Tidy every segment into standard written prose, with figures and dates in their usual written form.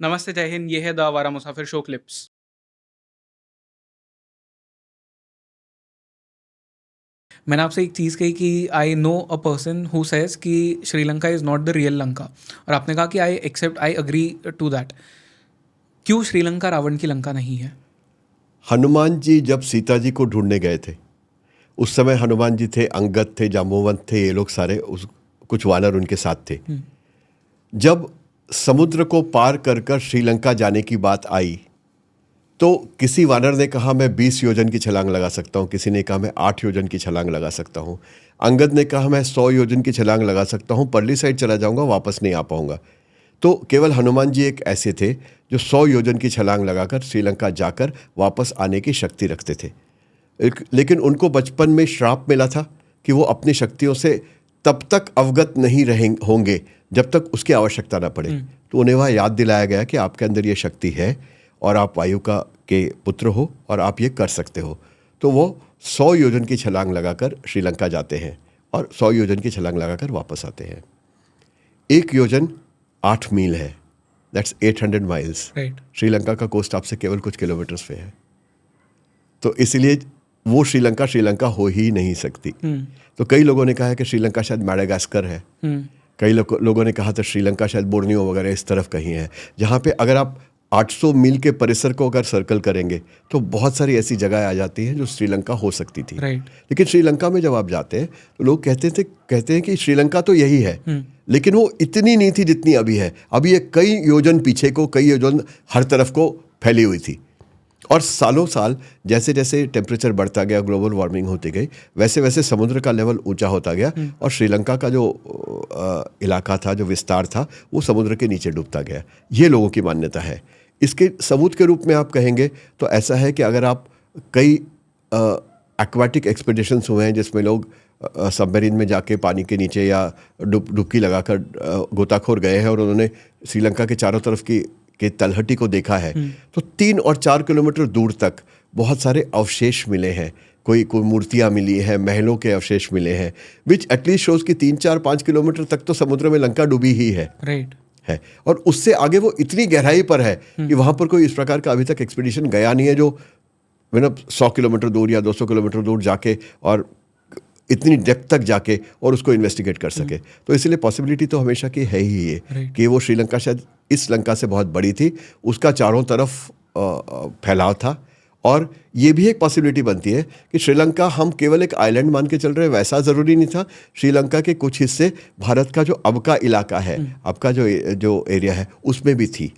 नमस्ते, जय हिंद। ये है द आवारा मुसाफिर शो क्लिप्स। मैंने आपसे एक चीज़ कही कि I know a person who says कि Sri Lanka is not the real Lanka, और आपने कहा कि आई अग्री टू दैट। क्यों श्रीलंका रावण की लंका नहीं है? हनुमान जी जब सीता जी को ढूंढने गए थे, उस समय हनुमान जी थे, अंगद थे, जाम्बुवंत थे, ये लोग सारे कुछ वानर उनके साथ थे। जब समुद्र को पार कर कर श्रीलंका जाने की बात आई तो किसी वानर ने कहा मैं 20 योजन की छलांग लगा सकता हूँ, किसी ने कहा मैं 8 योजन की छलांग लगा सकता हूँ, अंगद ने कहा मैं 100 योजन की छलांग लगा सकता हूँ, परली साइड चला जाऊँगा, वापस नहीं आ पाऊँगा। तो केवल हनुमान जी एक ऐसे थे जो 100 योजन की छलांग लगाकर श्रीलंका जाकर वापस आने की शक्ति रखते थे। लेकिन उनको बचपन में श्राप मिला था कि वो अपनी शक्तियों से तब तक अवगत नहीं होंगे जब तक उसकी आवश्यकता ना पड़े। तो उन्हें वह याद दिलाया गया कि आपके अंदर ये शक्ति है और आप वायु के पुत्र हो और आप ये कर सकते हो। तो वो 100 योजन की छलांग लगाकर श्रीलंका जाते हैं और 100 योजन की छलांग लगाकर वापस आते हैं। 1 योजन 8 मील है, दैट्स 800 माइल्स। श्रीलंका का कोस्ट आपसे केवल कुछ किलोमीटर्स पे है, तो इसलिए वो श्रीलंका हो ही नहीं सकती। तो कई लोगों ने कहा है कि श्रीलंका शायद मैडागास्कर है, कई लोगों ने कहा था श्रीलंका शायद बोर्नियो वगैरह इस तरफ कहीं है, जहाँ पे अगर आप 800 मील के परिसर को अगर सर्कल करेंगे तो बहुत सारी ऐसी जगह आ जाती हैं जो श्रीलंका हो सकती थी। लेकिन श्रीलंका में जब आप जाते हैं तो लोग कहते हैं कि श्रीलंका तो यही है, लेकिन वो इतनी नहीं थी जितनी अभी है। अभी ये कई योजन पीछे को, कई योजन हर तरफ को फैली हुई थी। और सालों साल जैसे जैसे टेम्परेचर बढ़ता गया, ग्लोबल वार्मिंग होती गई, वैसे वैसे समुद्र का लेवल ऊंचा होता गया और श्रीलंका का जो इलाका था, जो विस्तार था, वो समुद्र के नीचे डूबता गया। ये लोगों की मान्यता है। इसके सबूत के रूप में आप कहेंगे तो ऐसा है कि अगर आप कई एक्वाटिक एक्सपीडिशंस हुए हैं जिसमें लोग सबमरीन में जाके पानी के नीचे या डुबकी लगाकर गोताखोर गए हैं और उन्होंने श्रीलंका के चारों तरफ के तलहटी को देखा है, तो 3 और 4 किलोमीटर दूर तक बहुत सारे अवशेष मिले हैं। कोई मूर्तियाँ मिली हैं, महलों के अवशेष मिले हैं, विच एटलीस्ट शोज कि 3, 4, 5 किलोमीटर तक तो समुद्र में लंका डूबी ही है। है और उससे आगे वो इतनी गहराई पर है कि वहाँ पर कोई इस प्रकार का अभी तक एक्सपीडिशन गया नहीं है जो 100 किलोमीटर दूर या 200 किलोमीटर दूर जाके और इतनी डेप्थ तक जाके और उसको इन्वेस्टिगेट कर सके। तो इसलिए पॉसिबिलिटी तो हमेशा की है ही ये कि वो श्रीलंका शायद इस लंका से बहुत बड़ी थी, उसका चारों तरफ फैलाव था। और ये भी एक पॉसिबिलिटी बनती है कि श्रीलंका हम केवल एक आइलैंड मान के चल रहे हैं, वैसा ज़रूरी नहीं था। श्रीलंका के कुछ हिस्से भारत का जो अब का इलाका है, अब का जो एरिया है, उसमें भी थी।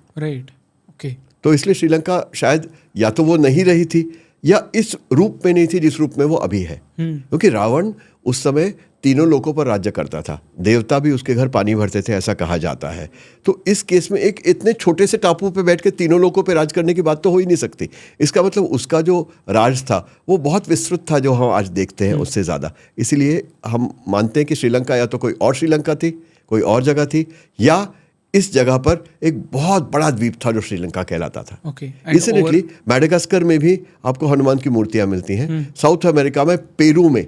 तो इसलिए श्रीलंका शायद या तो वो नहीं रही थी या इस रूप में नहीं थी जिस रूप में वो अभी है। क्योंकि रावण उस समय तीनों लोकों पर राज्य करता था, देवता भी उसके घर पानी भरते थे, ऐसा कहा जाता है। तो इस केस में एक इतने छोटे से टापू पे बैठ के तीनों लोकों पे राज करने की बात तो हो ही नहीं सकती। इसका मतलब उसका जो राज था वो बहुत विस्तृत था, जो हम आज देखते हैं उससे ज़्यादा। इसीलिए हम मानते हैं कि श्रीलंका या तो कोई और श्रीलंका थी, कोई और जगह थी, या इस जगह पर एक बहुत बड़ा द्वीप था जो श्रीलंका कहलाता था। इंसिडेंटली मैडागास्कर में भी आपको हनुमान की मूर्तियां मिलती हैं। साउथ अमेरिका में पेरू में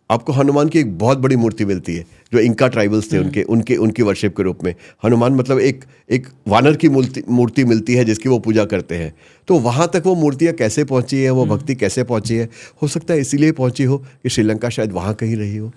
आपको हनुमान की एक बहुत बड़ी मूर्ति मिलती है, जो इंका ट्राइबल्स थे उनकी वर्शिप के रूप में हनुमान मतलब एक वानर की मूर्ति मिलती है जिसकी वो पूजा करते हैं। तो वहाँ तक वो मूर्तियाँ कैसे पहुँची है, वो भक्ति कैसे पहुँची है, हो सकता है इसीलिए पहुँची हो कि श्रीलंका शायद वहाँ कहीं रही हो।